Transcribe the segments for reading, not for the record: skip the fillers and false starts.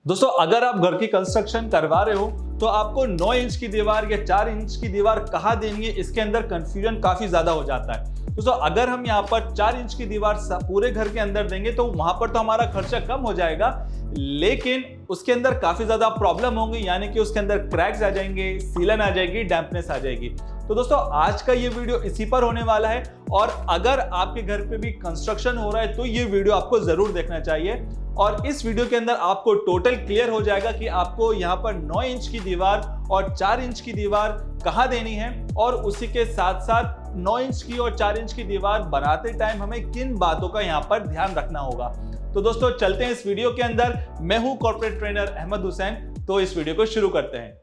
दोस्तों अगर आप घर की कंस्ट्रक्शन करवा रहे हो तो आपको 9 इंच की दीवार या 4 इंच की दीवार कहाँ देनी है, इसके अंदर कंफ्यूजन काफी ज्यादा हो जाता है। दोस्तों अगर हम यहाँ पर 4 इंच की दीवार पूरे घर के अंदर देंगे तो वहां पर तो हमारा खर्चा कम हो जाएगा, लेकिन उसके अंदर काफी ज्यादा प्रॉब्लम होंगी, यानी कि उसके अंदर क्रैक्स आ जाएंगे, सीलन आ जाएगी, डैम्पनेस आ जाएगी। तो दोस्तों आज का ये वीडियो इसी पर होने वाला है, और अगर आपके घर पे भी कंस्ट्रक्शन हो रहा है तो ये वीडियो आपको जरूर देखना चाहिए। और इस वीडियो के अंदर आपको टोटल क्लियर हो जाएगा कि आपको यहाँ पर 9 इंच की दीवार और 4 इंच की दीवार कहाँ देनी है, और उसी के साथ साथ 9 इंच की और 4 इंच की दीवार बनाते टाइम हमें किन बातों का यहाँ पर ध्यान रखना होगा। तो दोस्तों चलते हैं इस वीडियो के अंदर। मैं हूं कॉर्पोरेट ट्रेनर अहमद हुसैन, तो इस वीडियो को शुरू करते हैं।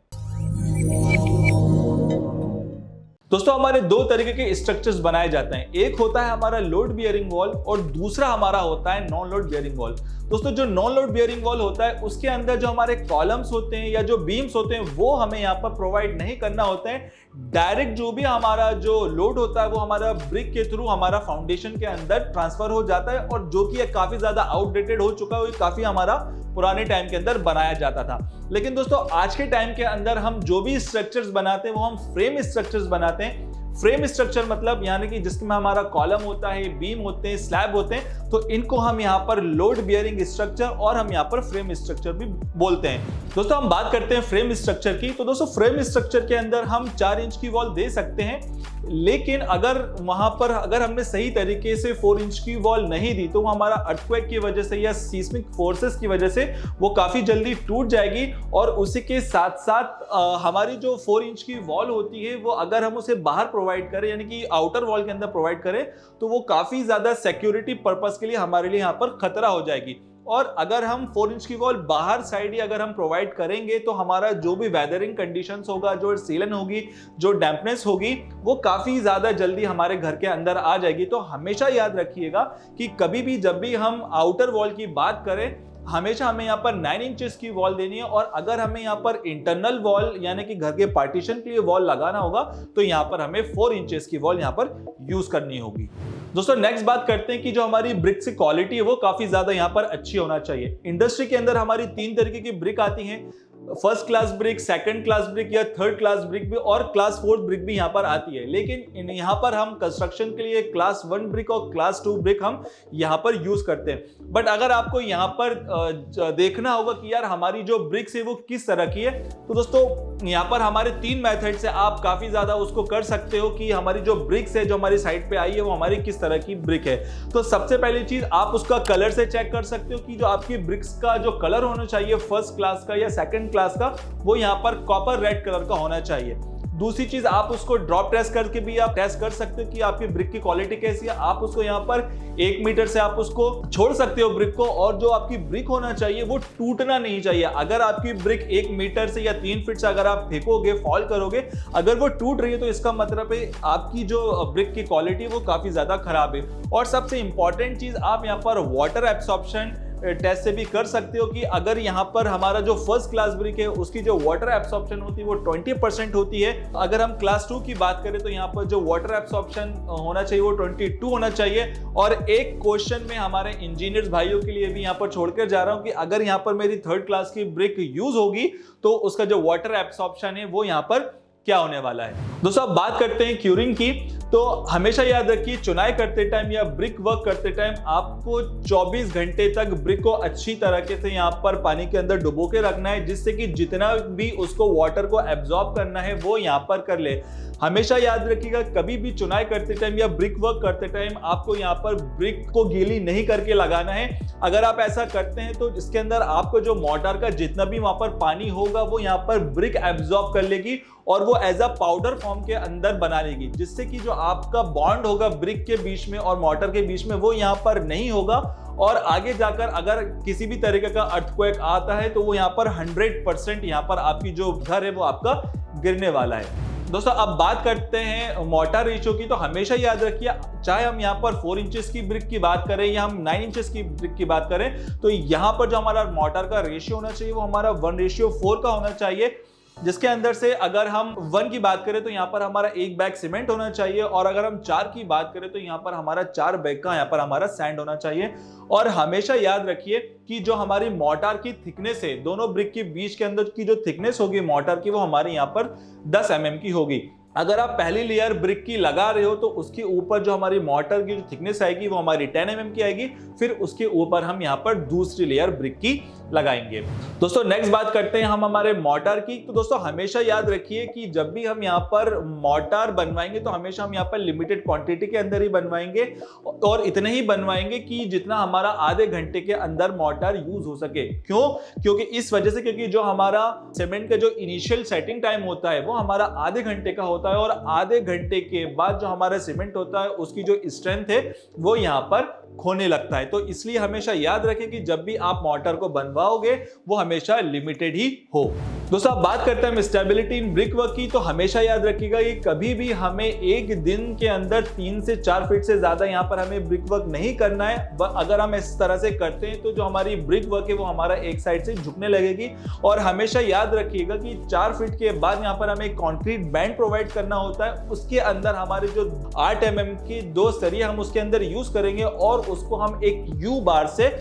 दोस्तों हमारे दो तरीके के स्ट्रक्चर्स बनाए जाते हैं, एक होता है हमारा लोड बियरिंग वॉल और दूसरा हमारा होता है नॉन लोड बियरिंग वॉल। दोस्तों जो नॉन लोड बियरिंग वॉल होता है उसके अंदर जो हमारे कॉलम्स होते हैं या जो बीम्स होते हैं वो हमें यहाँ पर प्रोवाइड नहीं करना होता है। डायरेक्ट जो भी हमारा जो लोड होता है वो हमारा ब्रिक के थ्रू हमारा फाउंडेशन के अंदर ट्रांसफर हो जाता है, और जो कि काफी ज्यादा आउटडेटेड हो चुका है, काफी हमारा पुराने टाइम के अंदर बनाया जाता था। लेकिन दोस्तों आज के टाइम के अंदर हम जो भी स्ट्रक्चर्स बनाते हैं वो हम फ्रेम स्ट्रक्चर्स बनाते हैं। फ्रेम स्ट्रक्चर मतलब यानी कि जिसमें हमारा कॉलम होता है, बीम होते हैं, स्लैब होते हैं, तो इनको हम यहाँ पर लोड बियरिंग स्ट्रक्चर और हम यहाँ पर फ्रेम स्ट्रक्चर भी बोलते हैं। दोस्तों हम बात करते हैं फ्रेम स्ट्रक्चर की। तो दोस्तों फ्रेम स्ट्रक्चर के अंदर हम 4 इंच की वॉल दे सकते हैं, लेकिन अगर वहां पर अगर हमने सही तरीके से 4 इंच की वॉल नहीं दी तो हमारा अर्थक्वेक की वजह से या सीस्मिक फोर्सेस की वजह से वो काफी जल्दी टूट जाएगी। और उसी के साथ साथ हमारी जो 4 इंच की वॉल होती है वो अगर हम उसे बाहर प्रोवाइड करें, यानी कि आउटर वॉल के अंदर प्रोवाइड करें, तो वो काफी ज्यादा सिक्योरिटी पर्पस के लिए हमारे लिए यहाँ पर खतरा हो जाएगी। और अगर हम 4 इंच की वॉल बाहर साइड ही अगर हम प्रोवाइड करेंगे तो हमारा जो भी वेदरिंग कंडीशंस होगा, जो सीलन होगी, जो डैम्पनेस होगी, वो काफी ज्यादा जल्दी हमारे घर के अंदर आ जाएगी। तो हमेशा याद रखिएगा कि कभी भी जब भी हम आउटर वॉल की बात करें, हमेशा हमें यहाँ पर 9 इंचेस की वॉल देनी है, और अगर हमें यहाँ पर इंटरनल वॉल यानी कि घर के पार्टीशन के लिए वॉल लगाना होगा तो यहाँ पर हमें 4 इंचेस की वॉल यहाँ पर यूज करनी होगी। दोस्तों नेक्स्ट बात करते हैं कि जो हमारी ब्रिक्स की क्वालिटी है वो काफी ज्यादा यहाँ पर अच्छी होना चाहिए। इंडस्ट्री के अंदर हमारी 3 तरीके की ब्रिक आती हैं, first class brick, second class brick या थर्ड क्लास ब्रिक भी, और क्लास 4 ब्रिक भी यहाँ पर आती है। लेकिन यहाँ पर हम कंस्ट्रक्शन के लिए क्लास 1 ब्रिक और क्लास 2 ब्रिक हम यहाँ पर यूज करते हैं। बट अगर आपको यहाँ पर देखना होगा कि यार हमारी जो ब्रिक्स है वो किस तरह की है, तो दोस्तों यहाँ पर हमारे 3 मेथड से आप काफी ज्यादा उसको कर सकते हो कि हमारी जो ब्रिक्स है जो हमारी साइड पे आई है वो हमारी किस तरह की ब्रिक है। तो सबसे पहली चीज आप उसका कलर से चेक कर सकते हो कि जो आपकी ब्रिक्स का जो कलर होना चाहिए फर्स्ट क्लास का या सेकंड क्लास का, वो यहाँ पर कॉपर रेड कलर का होना चाहिए। दूसरी चीज आप उसको ड्रॉप टेस्ट करके भी आप टेस्ट कर सकते हो कि आपकी ब्रिक की क्वालिटी कैसी है। आप उसको यहाँ पर 1 मीटर से आप उसको छोड़ सकते हो ब्रिक को, और जो आपकी ब्रिक होना चाहिए वो टूटना नहीं चाहिए। अगर आपकी ब्रिक 1 मीटर से या 3 फीट से अगर आप फेंकोगे, फॉल करोगे, अगर वो टूट रही है तो इसका मतलब है आपकी जो ब्रिक की क्वालिटी वो काफी ज्यादा खराब है। और सबसे इंपॉर्टेंट चीज आप यहाँ पर वाटर एब्सॉर्प्शन टेस्ट से भी कर सकते हो कि अगर यहाँ पर हमारा जो फर्स्ट क्लास ब्रिक है उसकी जो वाटर एब्सॉर्प्शन होती है वो 20% होती है। अगर हम क्लास 2 की बात करें तो यहाँ पर जो वाटर एब्सॉर्प्शन होना चाहिए वो 22 होना चाहिए। और एक क्वेश्चन में हमारे इंजीनियर्स भाइयों के लिए भी यहाँ पर छोड़कर जा रहा हूँ कि अगर यहाँ पर मेरी थर्ड क्लास की ब्रिक यूज होगी तो उसका जो वाटर एब्सॉर्प्शन है वो यहाँ पर क्या होने वाला है। दोस्तों अब बात करते हैं क्यूरिंग की। तो हमेशा याद रखिए चुनाई करते टाइम या ब्रिक वर्क करते टाइम आपको 24 घंटे तक ब्रिक को अच्छी तरीके से यहाँ पर पानी के अंदर डुबो के रखना है, जिससे कि जितना भी उसको वाटर को एब्जॉर्ब करना है वो यहाँ पर कर ले। हमेशा याद रखिएगा कभी भी चुनाई करते टाइम या ब्रिक वर्क करते टाइम आपको यहाँ पर ब्रिक को गीली नहीं करके लगाना है। अगर आप ऐसा करते हैं तो इसके अंदर आपको जो मोर्टार का जितना भी वहां पर पानी होगा वो यहाँ पर ब्रिक एब्जॉर्ब कर लेगी और वो एज अ पाउडर फॉर्म के अंदर बना लेगी, जिससे कि जो आपका बॉन्ड होगा ब्रिक के बीच में और मोर्टार के बीच में वो यहाँ पर नहीं होगा। और आगे जाकर अगर किसी भी तरीके का अर्थक्वेक आता है तो वो यहाँ पर 100% यहाँ पर आपकी जो घर है वो आपका गिरने वाला है। दोस्तों अब बात करते हैं मोर्टार रेशियो की। तो हमेशा याद रखिए चाहे हम यहाँ पर 4 इंचेस की ब्रिक की बात करें या हम 9 इंचेस की ब्रिक की बात करें, तो यहाँ पर जो हमारा मोर्टार का रेशियो होना चाहिए वो हमारा 1:4 का होना चाहिए। जिसके अंदर से अगर हम 1 की बात करें तो यहाँ पर हमारा 1 बैग सीमेंट होना चाहिए, और अगर हम 4 की बात करें तो यहाँ पर हमारा 4 बैग का यहाँ पर हमारा सैंड होना चाहिए। और हमेशा याद रखिए कि जो हमारी मोर्टार की थिकनेस है, दोनों ब्रिक के बीच के अंदर की जो थिकनेस होगी मोर्टार की, वो हमारे यहाँ पर 10 mm की होगी। अगर आप पहली लेयर ब्रिक की लगा रहे हो तो उसके ऊपर जो हमारी मोर्टार की जो थिकनेस आएगी वो हमारी 10 mm की आएगी, फिर उसके ऊपर हम यहाँ पर दूसरी लेयर ब्रिक की लगाएंगे। दोस्तों नेक्स्ट बात करते हैं हम हमारे मोर्टार की। तो दोस्तों हमेशा याद रखिए कि जब भी हम यहाँ पर मोर्टार बनवाएंगे तो हमेशा हम यहाँ पर लिमिटेड क्वांटिटी के अंदर ही बनवाएंगे, और इतने ही बनवाएंगे कि जितना हमारा आधे घंटे के अंदर मोर्टार यूज हो सके। क्यों? क्योंकि इस वजह से, क्योंकि जो हमारा सीमेंट का जो इनिशियल सेटिंग टाइम होता है वो हमारा आधे घंटे का होता है, और आधे घंटे के बाद जो हमारा सीमेंट होता है उसकी जो स्ट्रेंथ है वो यहाँ पर खोने लगता है। तो इसलिए हमेशा याद रखें कि जब भी आप मोर्टार को बनवाओगे वो हमेशा लिमिटेड ही हो। दोस्तों अब बात करते हैं स्टेबिलिटी इन ब्रिक वर्क की। तो हमेशा याद रखिएगा कि कभी भी हमें एक दिन के अंदर 3 से 4 फीट से ज्यादा यहाँ पर हमें ब्रिक वर्क नहीं करना है। अगर हम इस तरह से करते हैं तो जो हमारी ब्रिक वर्क है वो हमारा एक साइड से झुकने लगेगी। और हमेशा याद रखिएगा कि 4 फीट के बाद यहाँ पर हमें कंक्रीट बैंड प्रोवाइड करना होता है। उसके अंदर हमारे जो 8 mm की 2 सरिया हम उसके अंदर यूज करेंगे, और उसको हम एक यू बार से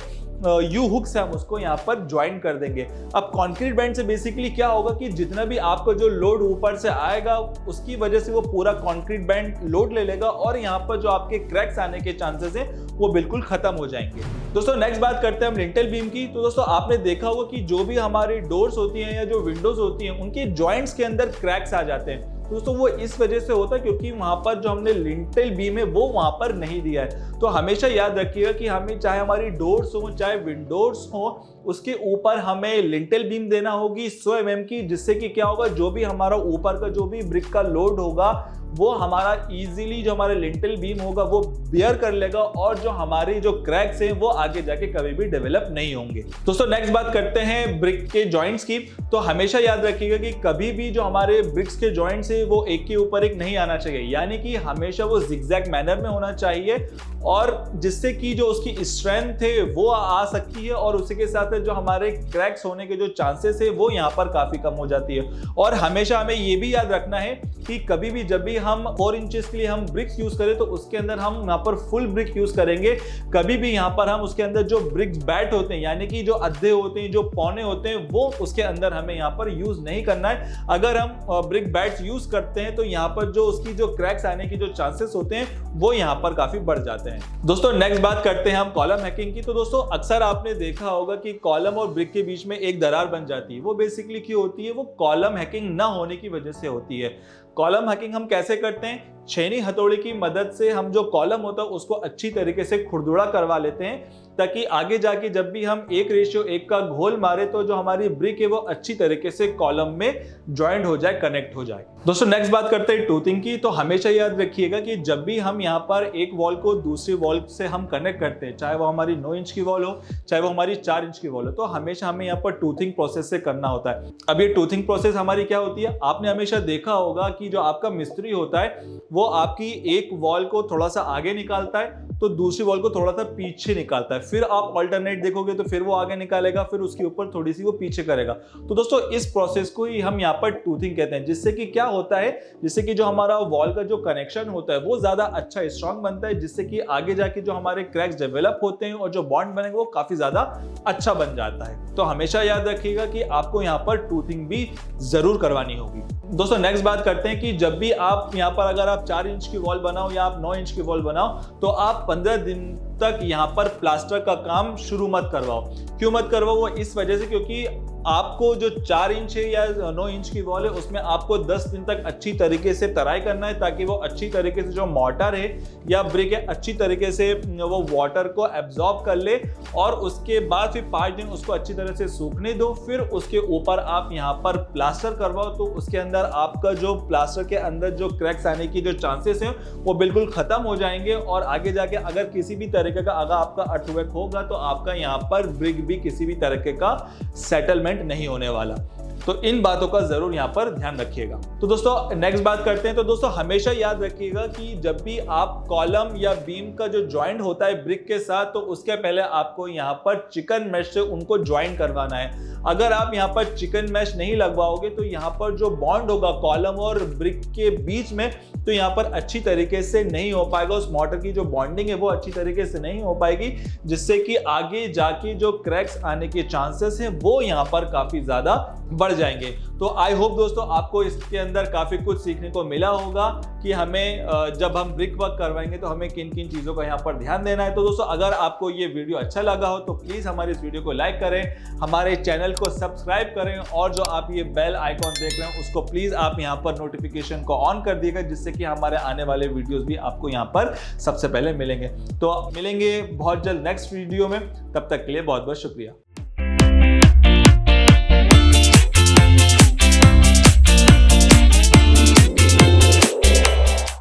यू हुक से हम उसको यहाँ पर ज्वाइन कर देंगे। अब कंक्रीट बैंड से बेसिकली क्या होगा कि जितना भी आपका जो लोड ऊपर से आएगा उसकी वजह से वो पूरा कंक्रीट बैंड लोड ले लेगा, और यहाँ पर जो आपके क्रैक्स आने के चांसेस है वो बिल्कुल खत्म हो जाएंगे। दोस्तों नेक्स्ट बात करते हैं हम लिंटेल बीम की। तो दोस्तों आपने देखा होगा कि जो भी हमारी डोर्स होती हैं या जो विंडोज होती हैं उनके जॉइंट्स के अंदर क्रैक्स आ जाते हैं। दोस्तों वो इस वजह से होता है क्योंकि वहां पर जो हमने लिंटेल बीम है वो वहां पर नहीं दिया है। तो हमेशा याद रखिएगा कि हमें चाहे हमारी डोर्स हो चाहे विंडोज हो, उसके ऊपर हमें लिंटेल बीम देना होगी 100 mm की, जिससे कि क्या होगा, जो भी हमारा ऊपर का जो भी ब्रिक का लोड होगा वो हमारा इजीली जो हमारा लिंटेल बीम होगा वो बियर कर लेगा, और जो हमारी जो क्रैक्स हैं वो आगे जाके कभी भी डेवलप नहीं होंगे। दोस्तों नेक्स्ट बात करते हैं ब्रिक के जॉइंट्स की। तो हमेशा याद रखिएगा कि कभी भी जो हमारे ब्रिक्स के जॉइंट्स है वो एक के ऊपर एक नहीं आना चाहिए, यानी कि हमेशा वो जिगजैग मैनर में होना चाहिए, और जिससे कि जो उसकी स्ट्रेंथ है वो आ सकती है, और उसी के साथ जो हमारे क्रैक्स होने के जो चांसेस है वो यहाँ पर काफी कम हो जाती है। और हमेशा हमें ये भी याद रखना है कि कभी भी जब भी हम 4 इंचेस के लिए हम ब्रिक्स यूज करें तो उसके अंदर हम यहाँ पर फुल ब्रिक यूज करेंगे। कभी भी यहाँ पर हम उसके अंदर जो ब्रिक्स बैट होते हैं, यानी कि जो अद्धे होते हैं, जो पौने होते हैं, वो उसके अंदर हमें यहाँ पर यूज नहीं करना है। अगर हम ब्रिक बैट्स यूज करते हैं तो यहाँ पर जो उसकी जो क्रैक्स आने की जो चांसेस होते हैं वो यहाँ पर काफी बढ़ जाते हैं। दोस्तों नेक्स्ट बात करते हैं हम कॉलम हैकिंग की। तो दोस्तों अक्सर आपने देखा होगा कि कॉलम और ब्रिक के बीच में एक दरार बन जाती है। वो बेसिकली क्यों होती है? वो कॉलम हैकिंग ना होने की वजह से होती है। कॉलम हैकिंग हम कैसे करते हैं? छेनी हथौड़ी की मदद से हम जो कॉलम होता है उसको अच्छी तरीके से खुरदुरा करवा लेते हैं, ताकि आगे जाके जब भी हम 1:1 का घोल मारे तो जो हमारी ब्रिक है वो अच्छी तरीके से कॉलम में ज्वाइंट हो जाए, कनेक्ट हो जाए। दोस्तों नेक्स्ट बात करते हैं टूथिंग की। तो हमेशा याद रखिएगा कि जब भी हम यहाँ पर एक वॉल को दूसरी वॉल से हम कनेक्ट करते हैं, चाहे वो हमारी 9 इंच की वॉल हो चाहे वो हमारी 4 इंच की वॉल हो, तो हमेशा हमें यहाँ पर टूथिंग प्रोसेस से करना होता है। अब ये टूथिंग प्रोसेस हमारी क्या होती है? आपने हमेशा देखा होगा कि जो आपका मिस्त्री होता है वो आपकी एक वॉल को थोड़ा सा आगे निकालता है तो दूसरी वॉल को थोड़ा सा पीछे निकालता है, फिर आप ऑल्टरनेट देखोगे तो फिर वो आगे निकालेगा, फिर उसके ऊपर थोड़ी सी वो पीछे करेगा। तो दोस्तों इस प्रोसेस को ही हम यहाँ पर टूथिंग कहते हैं, जिससे कि क्या होता है, जिससे कि जो हमारा वॉल का जो कनेक्शन होता है वो ज्यादा अच्छा स्ट्रांग बनता है, जिससे कि आगे जाके जो हमारे क्रैक्स डेवलप होते हैं और जो बॉन्ड बनेगा वो काफी ज्यादा अच्छा बन जाता है। तो हमेशा याद रखिएगा कि आपको यहाँ पर टूथिंग भी जरूर करवानी होगी। दोस्तों नेक्स्ट बात करते हैं कि जब भी आप यहाँ पर अगर आप 4 इंच की वॉल बनाओ या आप 9 इंच की वॉल बनाओ तो आप 15 दिन तक यहाँ पर प्लास्टर का काम शुरू मत करवाओ। क्यों मत करवाओ? वो इस वजह से क्योंकि आपको जो 4 इंच है या 9 इंच की वॉल है उसमें आपको 10 दिन तक अच्छी तरीके से तराई करना है, ताकि वो अच्छी तरीके से जो मोर्टार है या ब्रिक है अच्छी तरीके से वो वाटर को एब्जॉर्ब कर ले, और उसके बाद फिर 5 दिन उसको अच्छी तरह से सूखने दो। फिर उसके ऊपर आप यहाँ पर प्लास्टर करवाओ, तो उसके अंदर आपका जो प्लास्टर के अंदर जो क्रैक्स आने की जो चांसेस हैं वो बिल्कुल खत्म हो जाएंगे, और आगे जाके अगर किसी भी तरीके का अगर आपका अर्थक्वेक होगा तो आपका यहाँ पर ब्रिक भी किसी भी तरीके का सेटलमेंट नहीं होने वाला। तो इन बातों का जरूर यहाँ पर ध्यान रखिएगा। तो दोस्तों नेक्स्ट बात करते हैं। तो दोस्तों हमेशा याद रखिएगा कि जब भी आप कॉलम या बीम का जो ज्वाइंट होता है ब्रिक के साथ, तो उसके पहले आपको यहाँ पर चिकन मेश से उनको ज्वाइंट करवाना है। अगर आप यहाँ पर चिकन मैश नहीं लगवाओगे तो यहाँ पर जो बॉन्ड होगा कॉलम और ब्रिक के बीच में, तो यहाँ पर अच्छी तरीके से नहीं हो पाएगा। उस मोटर की जो बॉन्डिंग है वो अच्छी तरीके से नहीं हो पाएगी, जिससे कि आगे जाके जो क्रैक्स आने के चांसेस हैं वो यहाँ पर काफी ज्यादा बढ़ जाएंगे। तो आई होप दोस्तों आपको इसके अंदर काफी कुछ सीखने को मिला होगा कि हमें जब हम ब्रिक वर्क करवाएंगे तो हमें किन किन चीजों का यहाँ पर ध्यान देना है। तो दोस्तों अगर आपको ये वीडियो अच्छा लगा हो तो प्लीज हमारे इस वीडियो को लाइक करें, हमारे चैनल को सब्सक्राइब करें, और जो आप ये बेल आइकॉन देख रहे हैं उसको प्लीज आप यहाँ पर नोटिफिकेशन को ऑन कर दीजिएगा, जिससे कि हमारे आने वाले वीडियोस भी आपको यहाँ पर सबसे पहले मिलेंगे। तो मिलेंगे बहुत जल्द नेक्स्ट वीडियो में, तब तक के लिए बहुत बहुत शुक्रिया।